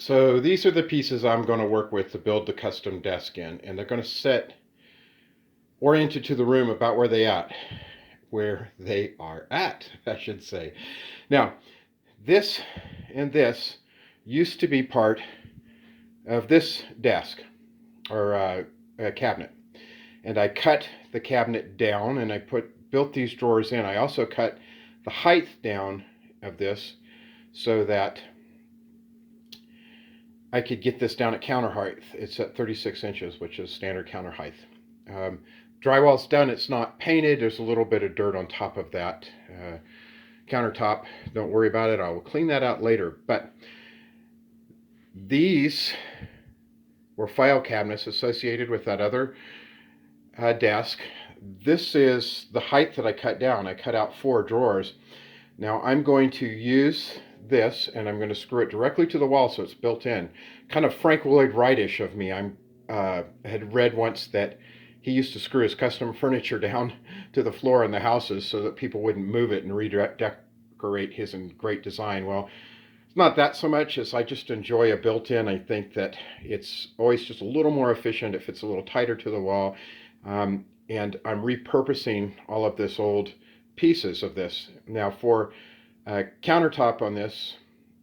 So these are the pieces I'm going to work with to build the custom desk in, and they're going to sit oriented to the room about where they are at, I should say. Now, this and this used to be part of this desk or a cabinet, and I cut the cabinet down and I built these drawers in. I also cut the height down of this so that I could get this down at counter height. It's at 36 inches, which is standard counter height. Um, Drywall's done. It's not painted. There's a little bit of dirt on top of that countertop. Don't worry about it. I will clean that out later. But these were file cabinets associated with that other desk. This is the height that I cut down. I cut out 4 drawers. Now I'm going to use this and I'm going to screw it directly to the wall so it's built in. Kind of Frank Lloyd Wright-ish of me. I had read once that he used to screw his custom furniture down to the floor in the houses so that people wouldn't move it and redecorate his great design. Well, it's not that so much as I just enjoy a built-in. I think that it's always just a little more efficient if it's a little tighter to the wall. And I'm repurposing all of this old pieces of this. Now for a countertop on this,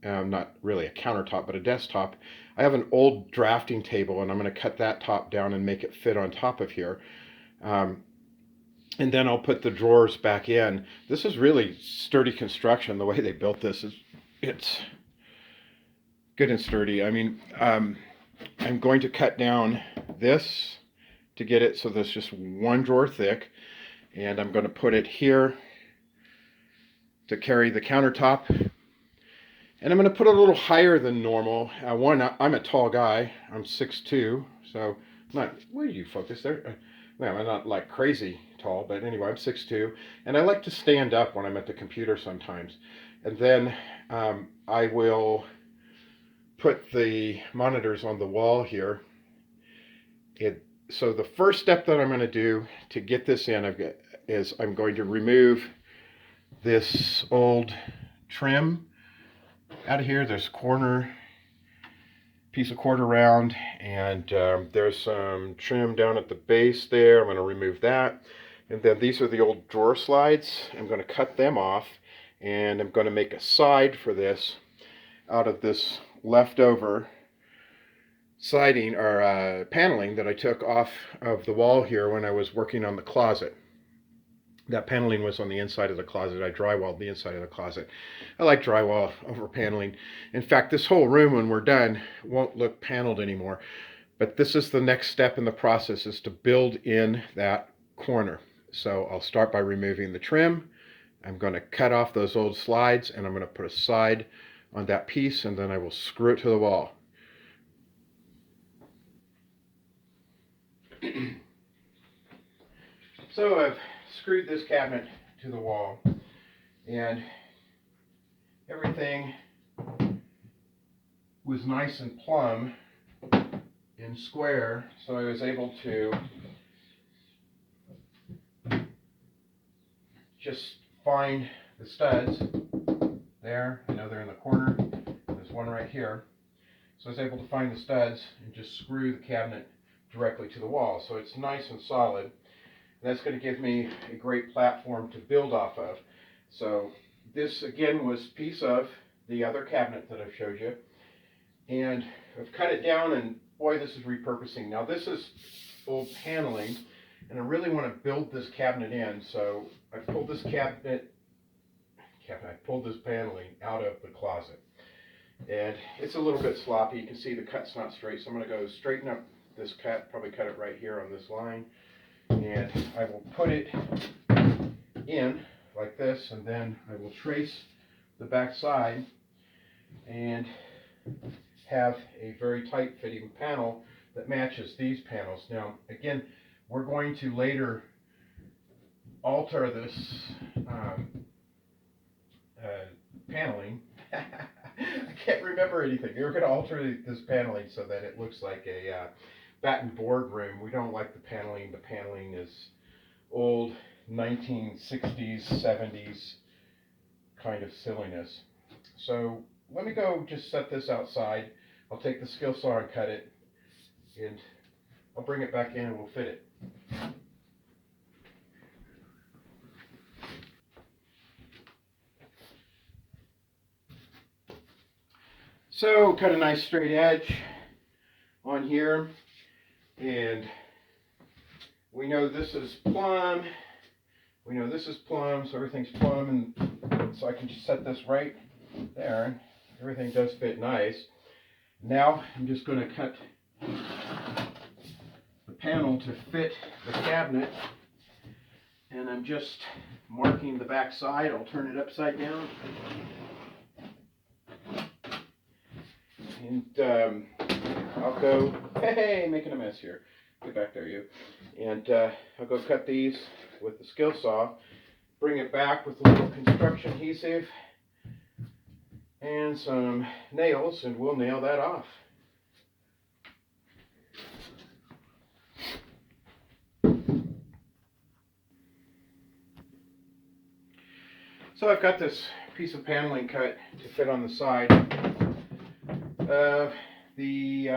not really a countertop, but a desktop, I have an old drafting table and I'm going to cut that top down and make it fit on top of here. And then I'll put the drawers back in. This is really sturdy construction. The way they built this it's good and sturdy. I mean, I'm going to cut down this to get it so there's just 1 drawer thick, and I'm going to put it here to carry the countertop, and I'm going to put it a little higher than normal. I'm a tall guy. I'm 6'2", so not, where do you focus there? Well, I'm not like crazy tall, but anyway, I'm 6'2", and I like to stand up when I'm at the computer sometimes. And then I will put the monitors on the wall here. So the first step that I'm going to do to get this in is I'm going to remove this old trim out of here. There's a piece of quarter round, and there's some trim down at the base there. I'm going to remove that. And then these are the old drawer slides. I'm going to cut them off, and I'm going to make a side for this out of this leftover siding or paneling that I took off of the wall here when I was working on the closet. That paneling was on the inside of the closet. I drywalled the inside of the closet. I like drywall over paneling. In fact, this whole room, when we're done, won't look paneled anymore. But this is the next step in the process, is to build in that corner. So I'll start by removing the trim. I'm going to cut off those old slides, and I'm going to put a side on that piece, and then I will screw it to the wall. So I've screwed this cabinet to the wall, and everything was nice and plumb and square, so I was able to just find the studs there. I know they're in the corner. There's one right here. So I was able to find the studs and just screw the cabinet directly to the wall. So it's nice and solid. That's going to give me a great platform to build off of. So this again was a piece of the other cabinet that I've showed you, and I've cut it down, and boy, this is repurposing. Now this is old paneling, and I really want to build this cabinet in, so I pulled this paneling out of the closet, and it's a little bit sloppy. You can see the cut's not straight, so I'm going to go straighten up this cut, probably cut it right here on this line. And I will put it in like this, and then I will trace the back side and have a very tight fitting panel that matches these panels. Now again, we're going to later alter this paneling. I can't remember anything. We're going to alter this paneling so that it looks like a batten boardroom. We don't like the paneling. The paneling is old 1960s, 70s kind of silliness. So let me go just set this outside I'll take the skill saw and cut it, and I'll bring it back in and we'll fit it. So cut a nice straight edge on here, and we know this is plumb. We know this is plumb, so everything's plumb, and so I can just set this right there. Everything does fit nice. Now I'm just going to cut the panel to fit the cabinet, and I'm just marking the back side. I'll turn it upside down. And I'll go, hey, making a mess here. Get back there, you. And I'll go cut these with the skill saw, bring it back with a little construction adhesive and some nails, and we'll nail that off. So I've got this piece of paneling cut to fit on the side of the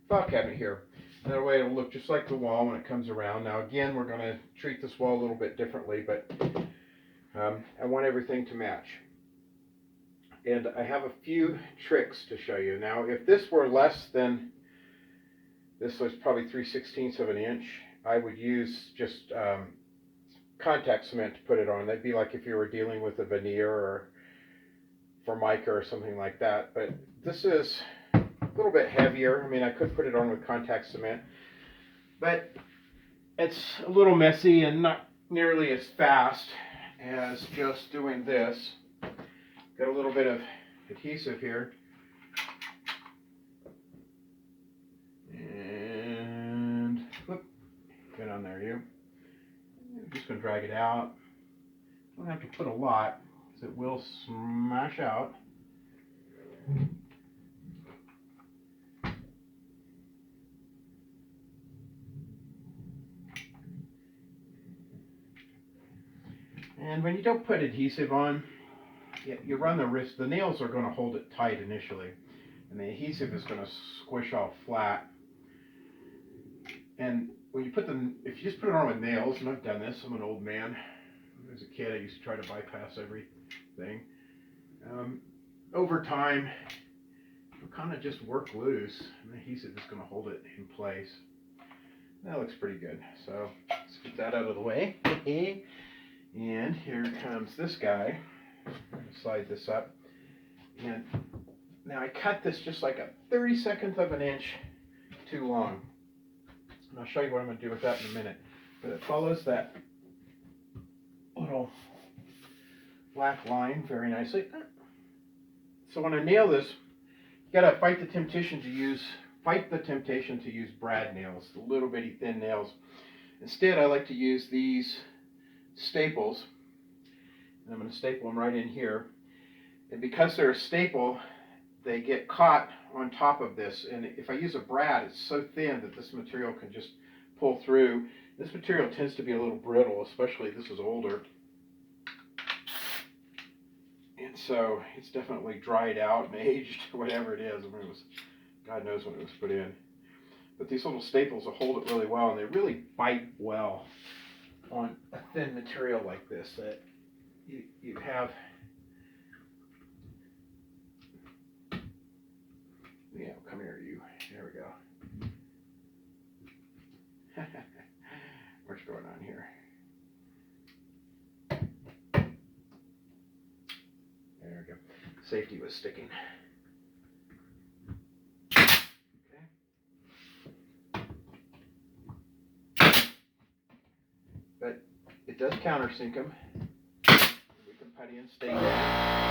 file cabinet here. That way it'll look just like the wall when it comes around. Now again, we're going to treat this wall a little bit differently, but I want everything to match. And I have a few tricks to show you. Now if this were less than, this was probably 3/16 of an inch, I would use just contact cement to put it on. That'd be like if you were dealing with a veneer or Formica or something like that. But this is a little bit heavier. I mean, I could put it on with contact cement, but it's a little messy and not nearly as fast as just doing this. Got a little bit of adhesive here. And whoop, get on there, you. I'm just going to drag it out. Don't have to put a lot, because it will smash out. And when you don't put adhesive on, you run the risk, the nails are going to hold it tight initially, and the adhesive is going to squish off flat. And when you put them, if you just put it on with nails, and I've done this, I'm an old man. As a kid, I used to try to bypass everything. Over time, it'll kind of just work loose, and the adhesive is going to hold it in place. That looks pretty good. So let's get that out of the way. And here comes this guy. I'm going to slide this up. And now I cut this just like a 32nd of an inch too long. And I'll show you what I'm going to do with that in a minute. But it follows that little black line very nicely. So when I nail this, you got to fight the temptation to use brad nails, the little bitty thin nails. Instead, I like to use these staples. And I'm going to staple them right in here. And because they're a staple, they get caught on top of this. And if I use a brad, it's so thin that this material can just pull through. This material tends to be a little brittle, especially this is older. And so it's definitely dried out and aged, whatever it is. I mean, it was, God knows when it was put in. But these little staples will hold it really well, and they really bite well on a thin material like this. That you have, yeah, come here, you. There we go. What's going on here? There we go. Safety was sticking. Okay. But it does countersink them. We can putty and stay down.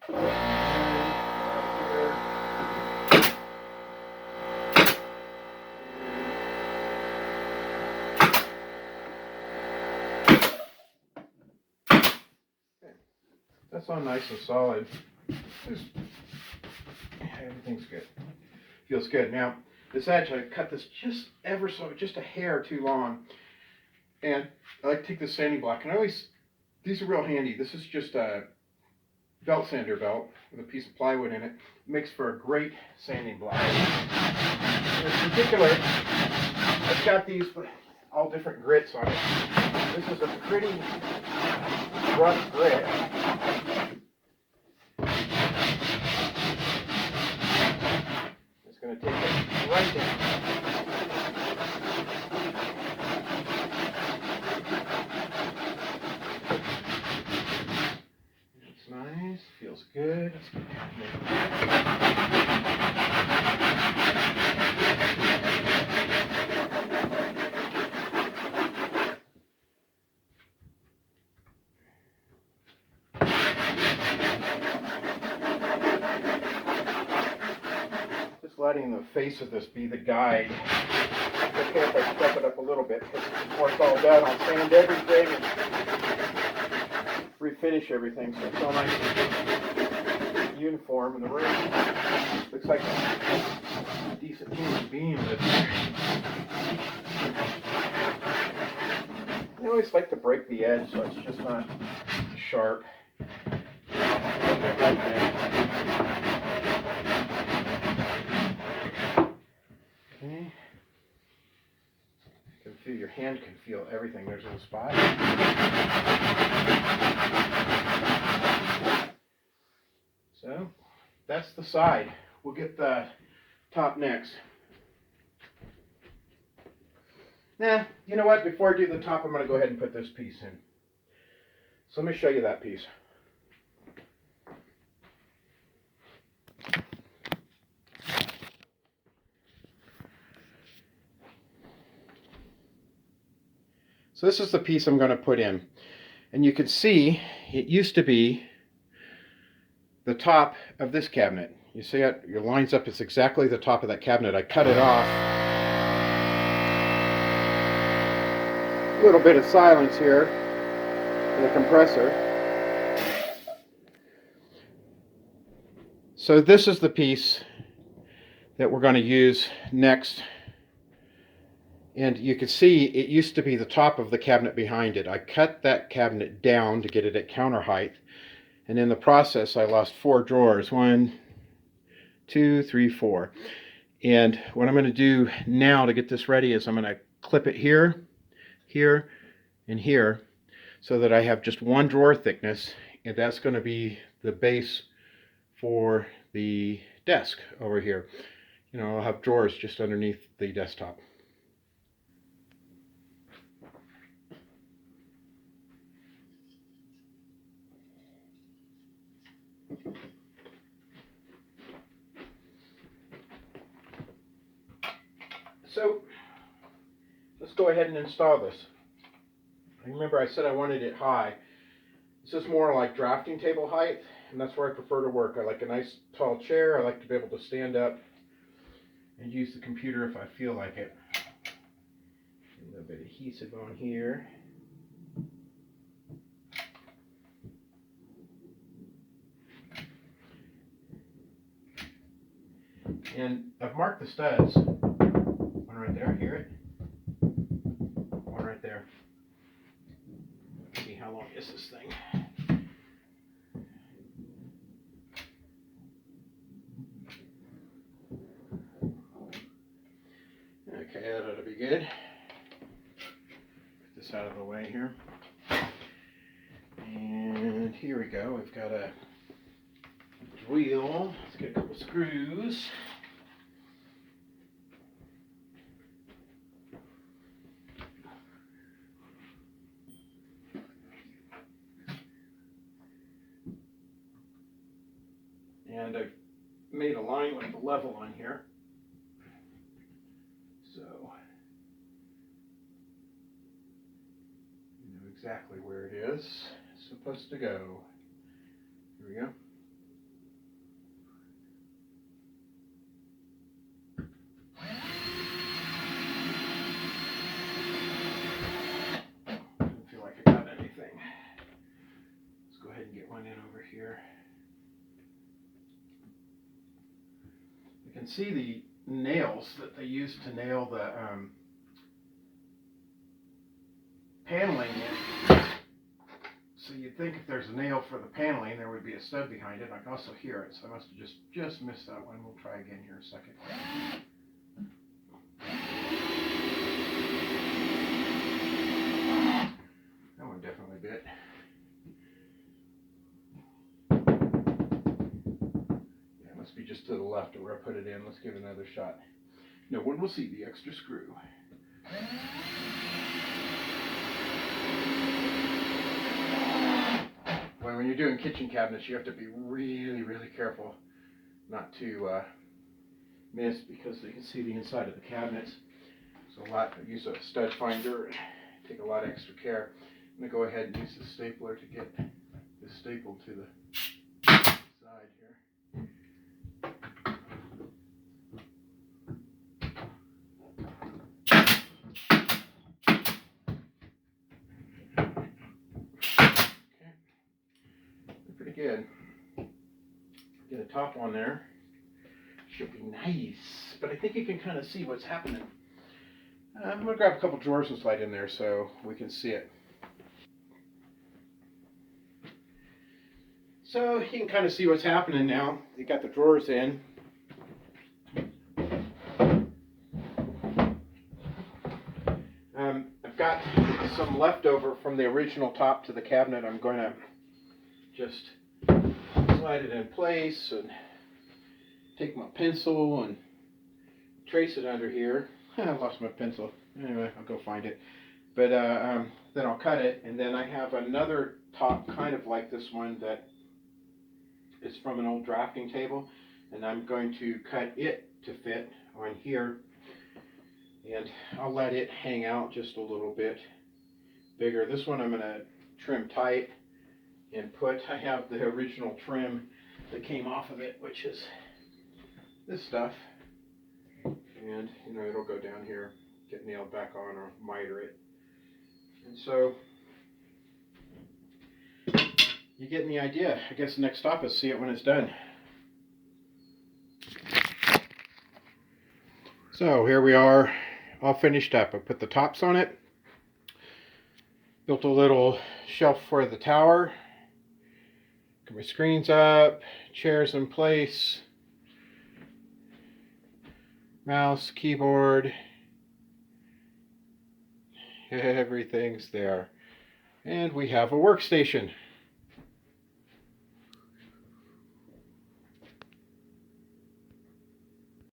That's all nice and solid. Everything's good. Feels good. Now, this edge, I cut this just ever so, just a hair too long. And I like to take this sanding block, and these are real handy. This is just a belt sander belt with a piece of plywood in it. It makes for a great sanding block. In particular, I've got these all different grits on it. This is a pretty rough grit. It's going to take it right down. It's nice, feels good. Just letting the face of this be the guide. It's okay if I step it up a little bit, because before it's all done, I'll sand everything and refinish everything, so it's all nice and uniform in the room. Looks like a decent human being lives here. I always like to break the edge so it's just not sharp. Okay. You can feel, your hand can feel everything. There's a little spot. So that's the side. We'll get the top next. Nah, you know what? Before I do the top, I'm going to go ahead and put this piece in. So let me show you that piece. So this is the piece I'm going to put in. And you can see it used to be the top of this cabinet. You see it? It lines up. It's exactly the top of that cabinet. I cut it off. A little bit of silence here for the compressor. So this is the piece that we're going to use next. And you can see it used to be the top of the cabinet behind it. I cut that cabinet down to get it at counter height. And in the process, I lost 4 drawers. 1, 2, 3, 4. And what I'm going to do now to get this ready is I'm going to clip it here, here, and here, so that I have just 1 drawer thickness. And that's going to be the base for the desk over here. You know, I'll have drawers just underneath the desktop. So let's go ahead and install this. Remember I said I wanted it high. This is more like drafting table height, and that's where I prefer to work. I like a nice tall chair. I like to be able to stand up and use the computer if I feel like it. A little bit of adhesive on here. And I've marked the studs. One right there, hear it? One right there. Let's see, how long is this thing? Okay, that ought to be good. Put this out of the way here. And here we go. We've got a wheel. Let's get a couple screws. And I've made a line with the level on here. So you know exactly where it is. It's supposed to go. Here we go. get one in over here. You can see the nails that they use to nail the paneling in. So you'd think if there's a nail for the paneling, there would be a stud behind it. I can also hear it, so I must have just missed that one. We'll try again here in a second. That one definitely bit. Yeah, it must be just to the left of where I put it in. Let's give it another shot. No one will see the extra screw. When you're doing kitchen cabinets, you have to be really, really careful not to miss, because you can see the inside of the cabinets. So I use a stud finder and take a lot of extra care. I'm going to go ahead and use the stapler to get this stapled to the side here. Okay, pretty good. Get a top on there. Should be nice, but I think you can kind of see what's happening. I'm going to grab a couple drawers and slide in there so we can see it. So you can kind of see what's happening now. You got the drawers in. I've got some leftover from the original top to the cabinet. I'm going to just slide it in place and take my pencil and trace it under here. I lost my pencil. Anyway, I'll go find it. But then I'll cut it, and then I have another top kind of like this one that is from an old drafting table, and I'm going to cut it to fit on here, and I'll let it hang out just a little bit bigger. This one I'm going to trim tight and I have the original trim that came off of it, which is this stuff, and it'll go down here, get nailed back on, or miter it. And so you getting the idea. I guess the next stop is see it when it's done. So here we are, all finished up. I put the tops on it, built a little shelf for the tower, got my screens up, chairs in place, mouse, keyboard, everything's there. And we have a workstation.